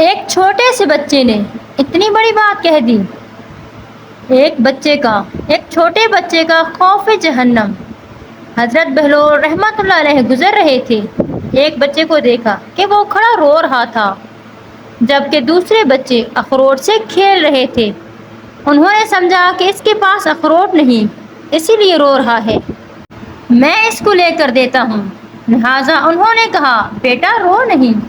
ایک چھوٹے سے بچے نے اتنی بڑی بات کہہ دی۔ ایک چھوٹے بچے کا خوف جہنم۔ حضرت بہلول رحمۃ اللہ علیہ گزر رہے تھے۔ ایک بچے کو دیکھا کہ وہ کھڑا رو رہا تھا، جبکہ دوسرے بچے اخروٹ سے کھیل رہے تھے۔ انہوں نے سمجھا کہ اس کے پاس اخروٹ نہیں، اسی لیے رو رہا ہے۔ میں اس کو لے کر دیتا ہوں۔ لہٰذا انہوں نے کہا، بیٹا رو نہیں،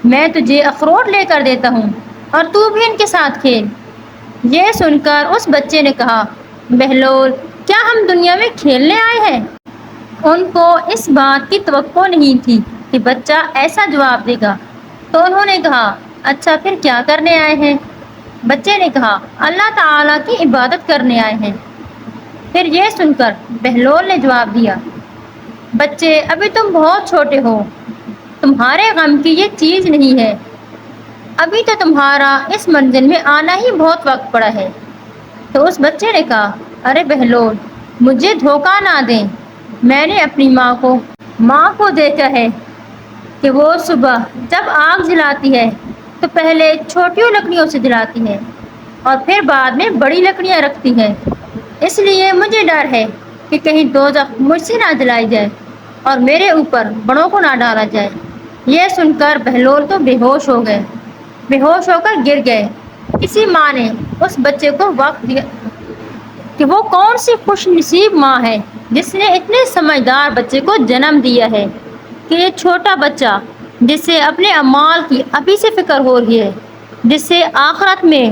میں تجھے اخروٹ لے کر دیتا ہوں اور تو بھی ان کے ساتھ کھیل۔ یہ سن کر اس بچے نے کہا، بہلول، کیا ہم دنیا میں کھیلنے آئے ہیں؟ ان کو اس بات کی توقع نہیں تھی کہ بچہ ایسا جواب دے گا، تو انہوں نے کہا، اچھا پھر کیا کرنے آئے ہیں؟ بچے نے کہا، اللہ تعالیٰ کی عبادت کرنے آئے ہیں۔ پھر یہ سن کر بہلول نے جواب دیا، بچے ابھی تم بہت چھوٹے ہو، تمہارے غم کی یہ چیز نہیں ہے، ابھی تو تمہارا اس منزل میں آنا ہی بہت وقت پڑا ہے۔ تو اس بچے نے کہا، ارے بہلول، مجھے دھوکہ نہ دیں، میں نے اپنی ماں کو دیکھا ہے کہ وہ صبح جب آگ جلاتی ہے تو پہلے چھوٹی لکڑیوں سے جلاتی ہے اور پھر بعد میں بڑی لکڑیاں رکھتی ہے۔ اس لیے مجھے ڈر ہے کہ کہیں دوزخ مجھ سے نہ جلائی جائے اور میرے اوپر بڑوں کو نہ ڈالا جائے۔ یہ سن کر بہلول تو بے ہوش ہو کر گر گئے۔ کسی ماں نے اس بچے کو وقت دیا کہ وہ کون سی خوش نصیب ماں ہے جس نے اتنے سمجھدار بچے کو جنم دیا ہے کہ یہ چھوٹا بچہ جسے اپنے اعمال کی ابھی سے فکر ہو رہی ہے، جسے آخرت میں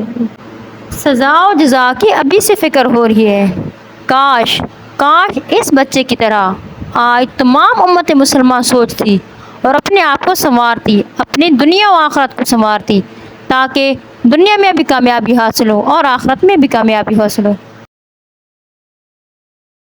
سزا و جزا کی ابھی سے فکر ہو رہی ہے، کاش اس بچے کی طرح آج تمام امت مسلمہ سوچتی اور اپنے آپ کو سنوارتی، اپنی دنیا و آخرت کو سنوارتی، تاکہ دنیا میں بھی کامیابی حاصل ہو اور آخرت میں بھی کامیابی حاصل ہو۔